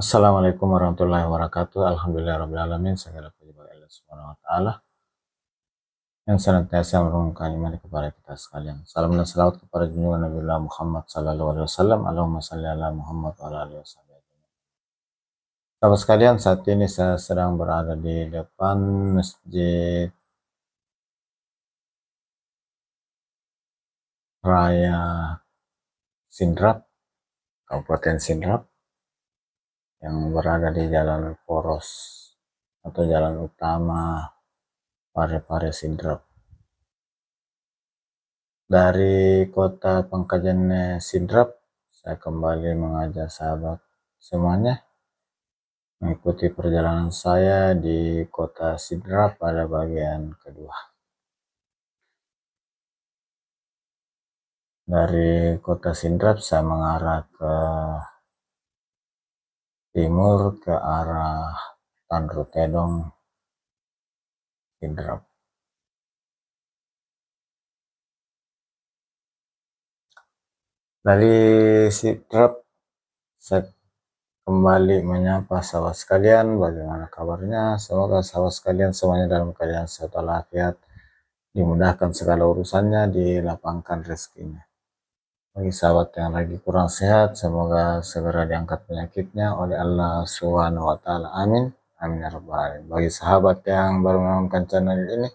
Assalamualaikum warahmatullahi wabarakatuh. Alhamdulillahirrahmanirrahim. Segala puji bagi Allah Subhanahu wa Ta'ala yang senantiasa menurunkan iman kepada kita sekalian. Salam dan salawat kepada junjungan Nabi Muhammad Sallallahu Alaihi Wasallam. Allahumma salli ala Muhammad wa ala alihi wasallam. Sahabat sekalian, saat ini saya sedang berada di depan Masjid Raya Sindrap, Kabupaten Sindrap, yang berada di Jalan Poros atau jalan utama Parepare Sindrap. Dari kota Pangkajan Sidrap, saya kembali mengajak sahabat semuanya mengikuti perjalanan saya di kota Sidrap pada bagian kedua. Dari kota Sidrap saya mengarah ke timur ke arah Tanrutedong Sidrap. Dari Sidrap saya kembali menyapa sahabat sekalian, bagaimana kabarnya? Semoga sahabat sekalian semuanya dalam keadaan sehat walafiat, dimudahkan segala urusannya, dilapangkan rezekinya. Bagi sahabat yang lagi kurang sehat, semoga segera diangkat penyakitnya oleh Allah Subhanahu wa Ta'ala. Amin. Amin ya rabbal alamin. Bagi sahabat yang baru menemukan channel ini,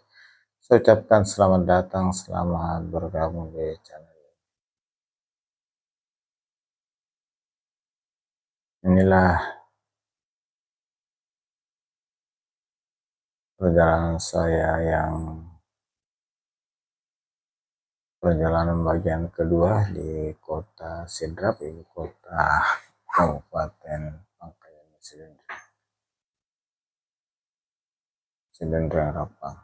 saya ucapkan selamat datang, selamat bergabung di channel ini. Inilah perjalanan saya yang perjalanan bagian kedua di kota Sidrap, ibu kota Kabupaten Pangkajan Sidenreng Rapang.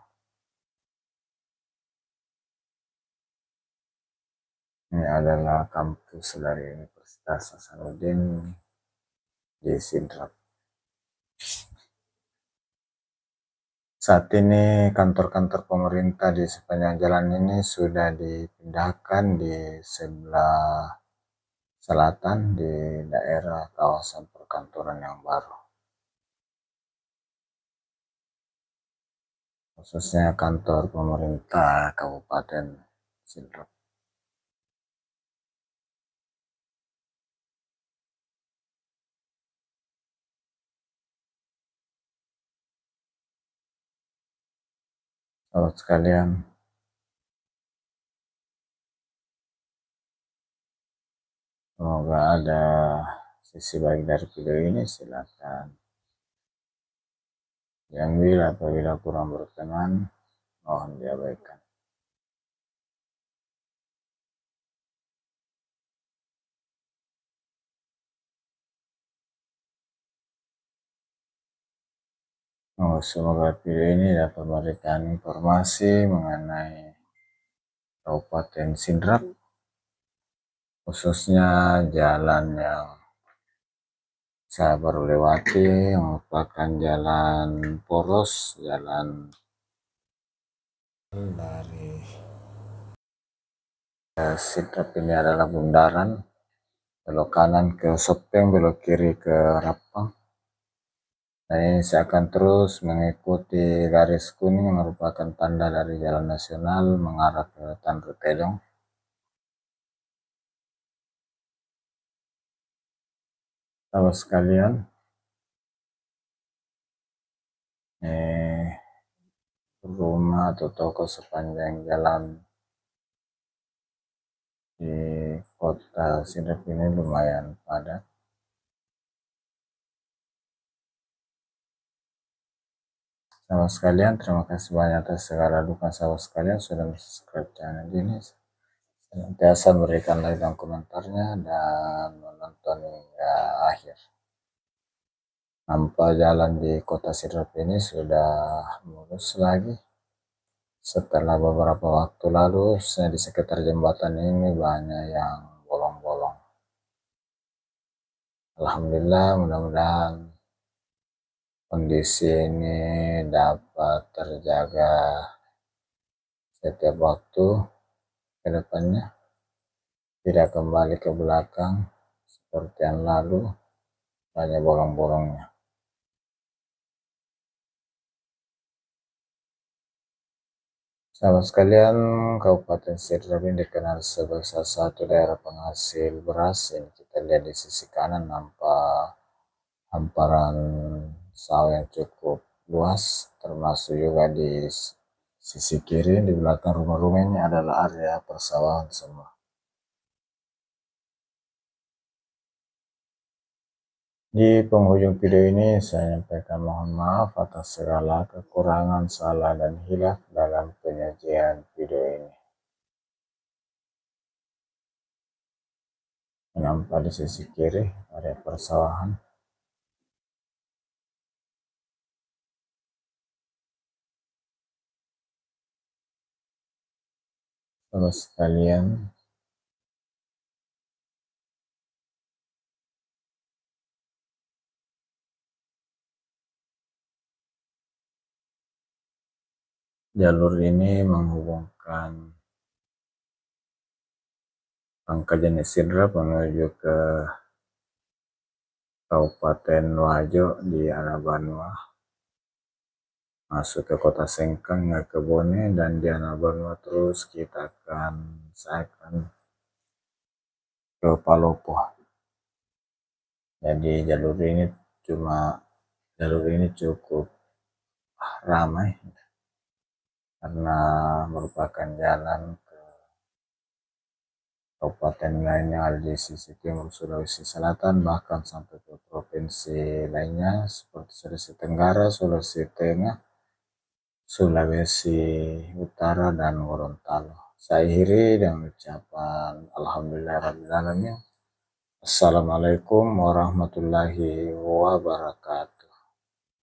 Ini adalah kampus dari Universitas Hasanuddin di Sidrap. Saat ini kantor-kantor pemerintah di sepanjang jalan ini sudah dipindahkan di sebelah selatan di daerah kawasan perkantoran yang baru. Khususnya kantor pemerintah Kabupaten Sidrap. Sahabat sekalian, semoga ada sisi baik dari video ini, silakan diambil, apabila kurang berkenan mohon diabaikan. Semoga video ini dapat memberikan informasi mengenai Kabupaten Sidrap, khususnya jalan yang saya baru lewati, yang merupakan jalan poros, jalan dari Sidrap. Ini adalah bundaran, belok kanan ke Sopeng, belok kiri ke Rapang. Dan ini saya akan terus mengikuti garis kuning yang merupakan tanda dari jalan nasional mengarah ke Tanrutedong. Sahabat sekalian, rumah atau toko sepanjang jalan di kota Sidrap ini lumayan padat. Sahabat sekalian, terima kasih banyak atas segala dukungan sahabat sekalian sudah subscribe channel ini, senantiasa berikan like dan komentarnya, dan menonton hingga akhir. Nampak jalan di kota Sidrap ini sudah mulus lagi. Setelah beberapa waktu lalu, di sekitar jembatan ini banyak yang bolong-bolong. Alhamdulillah, mudah-mudahan kondisi ini dapat terjaga setiap waktu ke depannya, tidak kembali ke belakang seperti yang lalu, banyak bolong-bolongnya. Sahabat sekalian, Kabupaten Sidrap ini dikenal sebagai salah satu daerah penghasil beras. Ini kita lihat di sisi kanan nampak hamparan sawah yang cukup luas, termasuk juga di sisi kiri di belakang rumah-rumah ini adalah area persawahan semua. Di penghujung video ini saya menyampaikan mohon maaf atas segala kekurangan, salah, dan hilaf dalam penyajian video ini. Nampak di sisi kiri area persawahan. Terus sekalian, jalur ini menghubungkan Pangkajan Sidrap menuju ke Kabupaten Wajo di arah Banua, masuk ke kota Sengkang ya ke Bone, dan di arah Banua terus kita saya akan ke Palopo. Jadi jalur ini cukup ramai karena merupakan jalan ke kabupaten lain yang ada di sisi timur Sulawesi Selatan, bahkan sampai ke provinsi lainnya seperti Sulawesi Tenggara, Sulawesi Tengah, Sulawesi Utara, dan Gorontalo. Saya akhiri dengan ucapan Alhamdulillahirrahmanirrahim. Assalamualaikum warahmatullahi wabarakatuh.